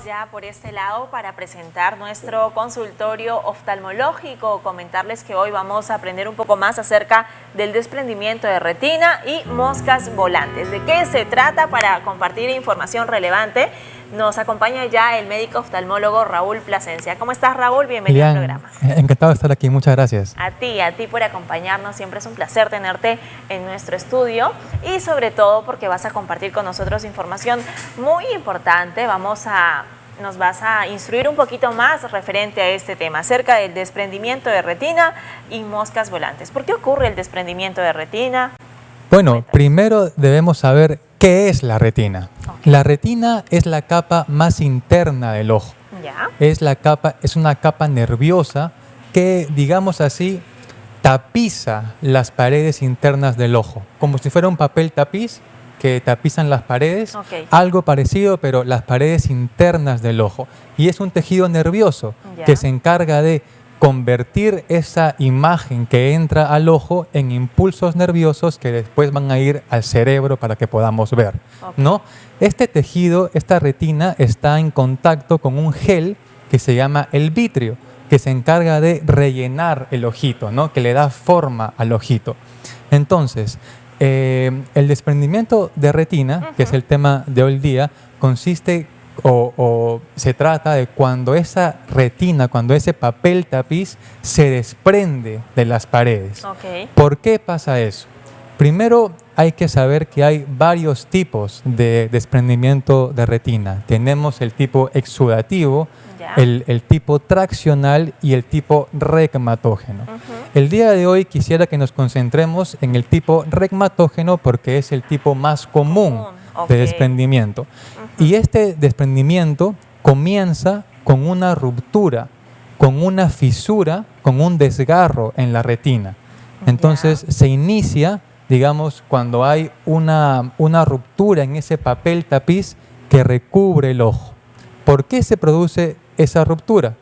ya por este lado para presentar nuestro consultorio oftalmológico. Comentarles que hoy vamos a aprender un poco más acerca del desprendimiento de retina y moscas volantes. ¿De qué se trata? Para compartir información relevante nos acompaña ya el médico oftalmólogo Raúl Plasencia. ¿Cómo estás, Raúl? Bienvenido al programa. Encantado de estar aquí, muchas gracias. A ti por acompañarnos. Siempre es un placer tenerte en nuestro estudio y sobre todo porque vas a compartir con nosotros información muy importante. Nos vas a instruir un poquito más referente a este tema, acerca del desprendimiento de retina y moscas volantes. ¿Por qué ocurre el desprendimiento de retina? Bueno, primero debemos saber qué es la retina. Okay. La retina es la capa más interna del ojo. ¿Ya? Es una capa nerviosa que, digamos así, tapiza las paredes internas del ojo, como si fuera un papel tapiz que tapizan las paredes, okay. Algo parecido, pero las paredes internas del ojo. Y es un tejido nervioso que se encarga de convertir esa imagen que entra al ojo en impulsos nerviosos que después van a ir al cerebro para que podamos ver, okay. ¿no? Este tejido, esta retina, está en contacto con un gel que se llama el vitrio, que se encarga de rellenar el ojito, ¿no? Que le da forma al ojito. Entonces, el desprendimiento de retina, que es el tema de hoy día, consiste o se trata de cuando esa retina, cuando ese papel tapiz se desprende de las paredes. Okay. ¿Por qué pasa eso? Primero hay que saber que hay varios tipos de desprendimiento de retina. Tenemos el tipo exudativo, el tipo traccional y el tipo regmatógeno. El día de hoy quisiera que nos concentremos en el tipo regmatógeno porque es el tipo más común de desprendimiento. Y este desprendimiento comienza con una ruptura, con una fisura, con un desgarro en la retina. Entonces se inicia, digamos, cuando hay una ruptura en ese papel tapiz que recubre el ojo. ¿Por qué se produce esa ruptura?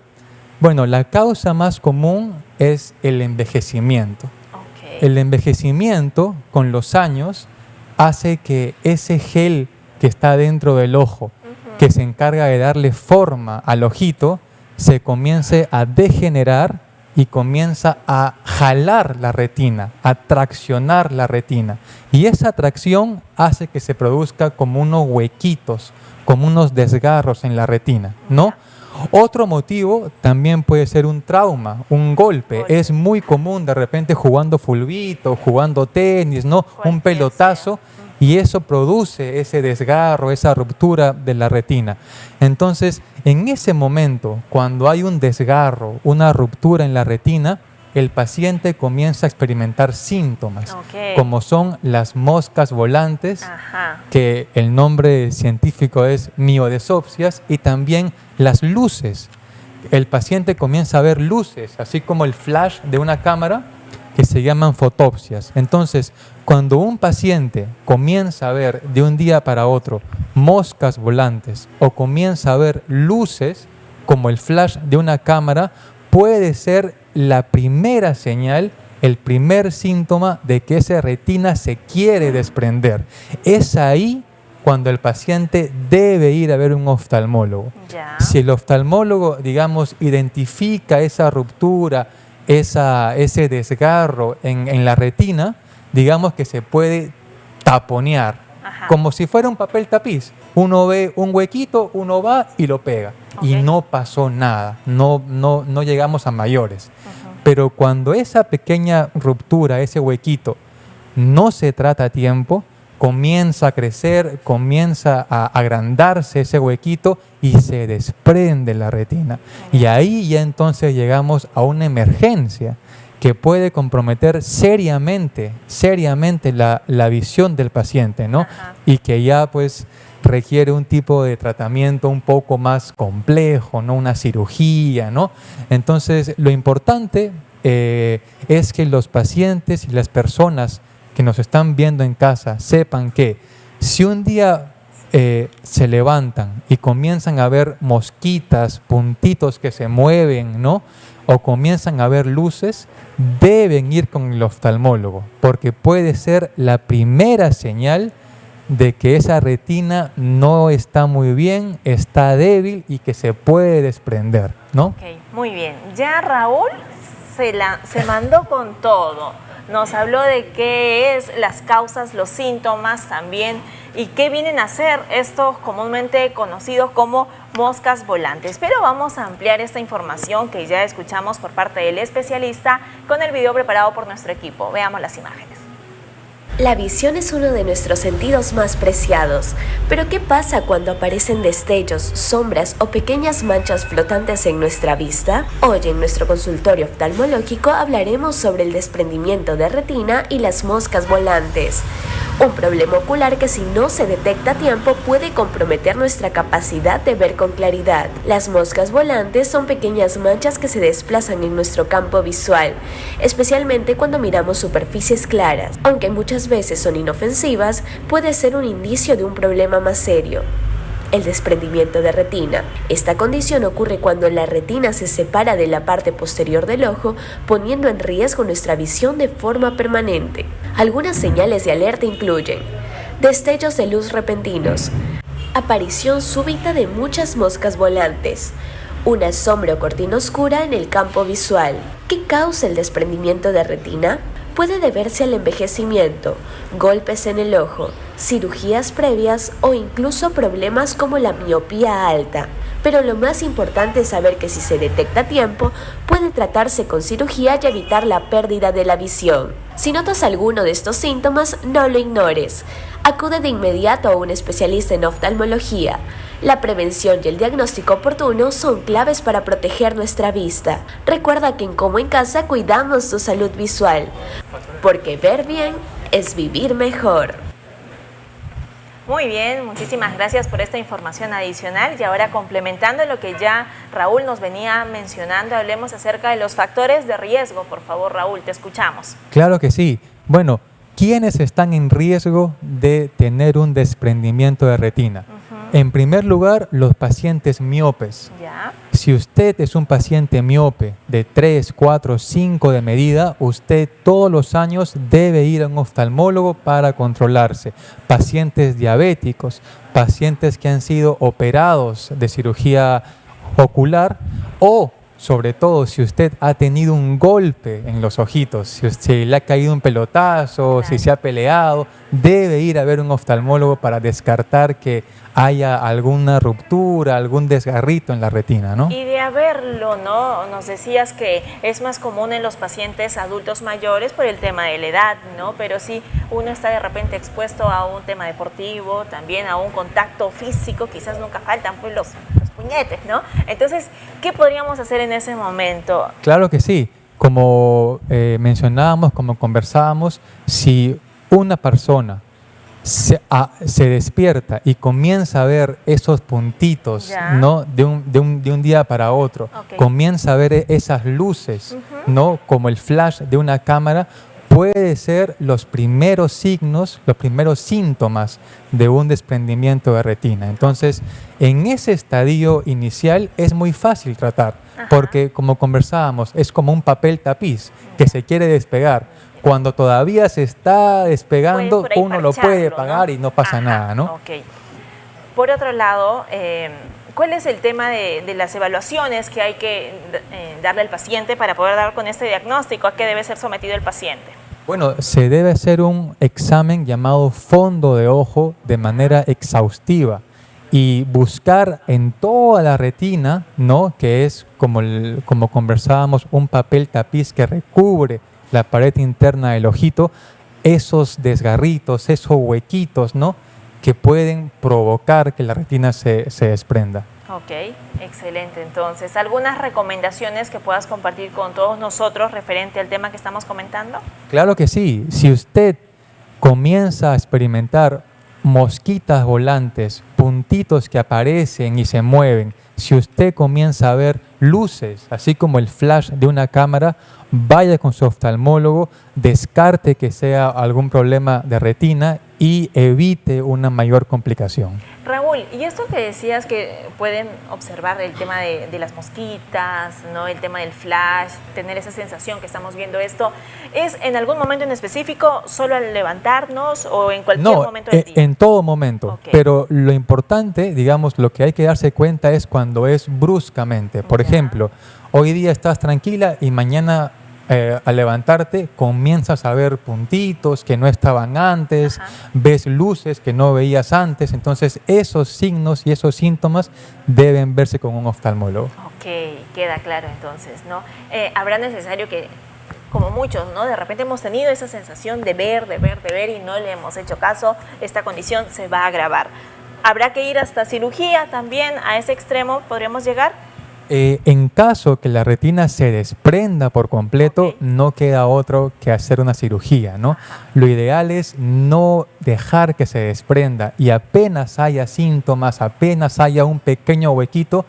Bueno, la causa más común es el envejecimiento. Okay. El envejecimiento con los años hace que ese gel que está dentro del ojo, que se encarga de darle forma al ojito, se comience a degenerar y comienza a jalar la retina, a traccionar la retina. Y esa tracción hace que se produzca como unos huequitos, como unos desgarros en la retina, ¿no? Otro motivo también puede ser un trauma, un golpe. Es muy común de repente jugando fulbito, jugando tenis, ¿no? Un pelotazo, y eso produce ese desgarro, esa ruptura de la retina. Entonces, en ese momento, cuando hay un desgarro, una ruptura en la retina, el paciente comienza a experimentar síntomas, como son las moscas volantes, que el nombre científico es miodesopsias, y también las luces. El paciente comienza a ver luces, así como el flash de una cámara, que se llaman fotopsias. Entonces, cuando un paciente comienza a ver de un día para otro moscas volantes o comienza a ver luces, como el flash de una cámara, puede ser la primera señal, el primer síntoma de que esa retina se quiere desprender. Es ahí cuando el paciente debe ir a ver un oftalmólogo. Si el oftalmólogo, digamos, identifica esa ruptura, ese desgarro en la retina, digamos que se puede taponear, como si fuera un papel tapiz. Uno ve un huequito, uno va y lo pega. Y no pasó nada, no llegamos a mayores. Pero cuando esa pequeña ruptura, ese huequito, no se trata a tiempo, comienza a crecer, comienza a agrandarse ese huequito y se desprende la retina. Y ahí ya entonces llegamos a una emergencia que puede comprometer seriamente la visión del paciente, ¿no? Y que ya pues requiere un tipo de tratamiento un poco más complejo, ¿no? Una cirugía, ¿no? Entonces, lo importante es que los pacientes y las personas que nos están viendo en casa sepan que si un día se levantan y comienzan a ver mosquitas, puntitos que se mueven, ¿no? O comienzan a ver luces, deben ir con el oftalmólogo, porque puede ser la primera señal de que esa retina no está muy bien, está débil y que se puede desprender, ¿no? Ok, muy bien. Ya Raúl se mandó con todo. Nos habló de qué es, las causas, los síntomas también y qué vienen a hacer estos comúnmente conocidos como moscas volantes. Pero vamos a ampliar esta información que ya escuchamos por parte del especialista con el video preparado por nuestro equipo. Veamos las imágenes. La visión es uno de nuestros sentidos más preciados, pero ¿qué pasa cuando aparecen destellos, sombras o pequeñas manchas flotantes en nuestra vista? Hoy en nuestro consultorio oftalmológico hablaremos sobre el desprendimiento de retina y las moscas volantes. Un problema ocular que si no se detecta a tiempo puede comprometer nuestra capacidad de ver con claridad. Las moscas volantes son pequeñas manchas que se desplazan en nuestro campo visual, especialmente cuando miramos superficies claras. Aunque muchas veces son inofensivas, puede ser un indicio de un problema más serio. El desprendimiento de retina. Esta condición ocurre cuando la retina se separa de la parte posterior del ojo, poniendo en riesgo nuestra visión de forma permanente. Algunas señales de alerta incluyen destellos de luz repentinos, aparición súbita de muchas moscas volantes, una sombra o cortina oscura en el campo visual. ¿Qué causa el desprendimiento de retina? Puede deberse al envejecimiento, golpes en el ojo, cirugías previas o incluso problemas como la miopía alta. Pero lo más importante es saber que si se detecta a tiempo, puede tratarse con cirugía y evitar la pérdida de la visión. Si notas alguno de estos síntomas, no lo ignores. Acude de inmediato a un especialista en oftalmología. La prevención y el diagnóstico oportuno son claves para proteger nuestra vista. Recuerda que en Como en Casa cuidamos tu salud visual, porque ver bien es vivir mejor. Muy bien, muchísimas gracias por esta información adicional y ahora complementando lo que ya Raúl nos venía mencionando, hablemos acerca de los factores de riesgo. Por favor, Raúl, te escuchamos. Claro que sí. Bueno, ¿quiénes están en riesgo de tener un desprendimiento de retina? En primer lugar, los pacientes miopes. ¿Ya? Si usted es un paciente miope de 3, 4, 5 de medida, usted todos los años debe ir a un oftalmólogo para controlarse. Pacientes diabéticos, pacientes que han sido operados de cirugía ocular o, sobre todo, si usted ha tenido un golpe en los ojitos, si le ha caído un pelotazo, si se ha peleado, debe ir a ver un oftalmólogo para descartar que haya alguna ruptura, algún desgarrito en la retina, ¿no? Y de haberlo, ¿no? Nos decías que es más común en los pacientes adultos mayores por el tema de la edad, ¿no? Pero si uno está de repente expuesto a un tema deportivo, también a un contacto físico, quizás nunca faltan pues los puñetes, ¿no? Entonces, ¿qué podríamos hacer en ese momento? Claro que sí. Como mencionábamos, como conversábamos, si una persona se despierta y comienza a ver esos puntitos, ¿no? de un día para otro, comienza a ver esas luces, ¿no? Como el flash de una cámara, puede ser los primeros signos, los primeros síntomas de un desprendimiento de retina. Entonces, en ese estadio inicial es muy fácil tratar, porque como conversábamos, es como un papel tapiz que se quiere despegar. Cuando todavía se está despegando, uno lo puede pagar, ¿no? Y no pasa nada, ¿no? Ok. Por otro lado, ¿cuál es el tema de las evaluaciones que hay que darle al paciente para poder dar con este diagnóstico? ¿A qué debe ser sometido el paciente? Bueno, se debe hacer un examen llamado fondo de ojo de manera exhaustiva y buscar en toda la retina, ¿no? Que es como conversábamos, un papel tapiz que recubre la pared interna del ojito, esos desgarritos, esos huequitos, ¿no? Que pueden provocar que la retina se desprenda. Ok, excelente. Entonces, ¿algunas recomendaciones que puedas compartir con todos nosotros referente al tema que estamos comentando? Claro que sí. Si usted comienza a experimentar mosquitas volantes, puntitos que aparecen y se mueven, si usted comienza a ver luces, así como el flash de una cámara, vaya con su oftalmólogo, descarte que sea algún problema de retina y evite una mayor complicación. Raúl, y esto que decías que pueden observar el tema de las mosquitas, ¿no? El tema del flash, tener esa sensación que estamos viendo esto, ¿es en algún momento en específico, solo al levantarnos o en cualquier momento del día? En todo momento, Okay. Pero lo importante, digamos, lo que hay que darse cuenta es cuando es bruscamente. Por ejemplo, hoy día estás tranquila y mañana al levantarte comienzas a ver puntitos que no estaban antes, ves luces que no veías antes, entonces esos signos y esos síntomas deben verse con un oftalmólogo. Ok, queda claro entonces, ¿no? Habrá necesario que, como muchos, ¿no? De repente hemos tenido esa sensación de ver y no le hemos hecho caso, esta condición se va a agravar. ¿Habrá que ir hasta cirugía también? ¿A ese extremo podríamos llegar? En caso que la retina se desprenda por completo, no queda otro que hacer una cirugía, ¿no? Lo ideal es no dejar que se desprenda y apenas haya síntomas, apenas haya un pequeño huequito,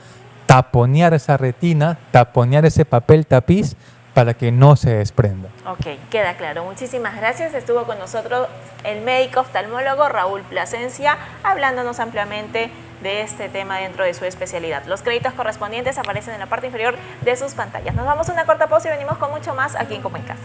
taponear esa retina, taponear ese papel tapiz para que no se desprenda. Ok, queda claro. Muchísimas gracias. Estuvo con nosotros el médico oftalmólogo Raúl Plasencia, hablándonos ampliamente de este tema dentro de su especialidad. Los créditos correspondientes aparecen en la parte inferior de sus pantallas. Nos vamos a una corta pausa y venimos con mucho más aquí en Como en Casa.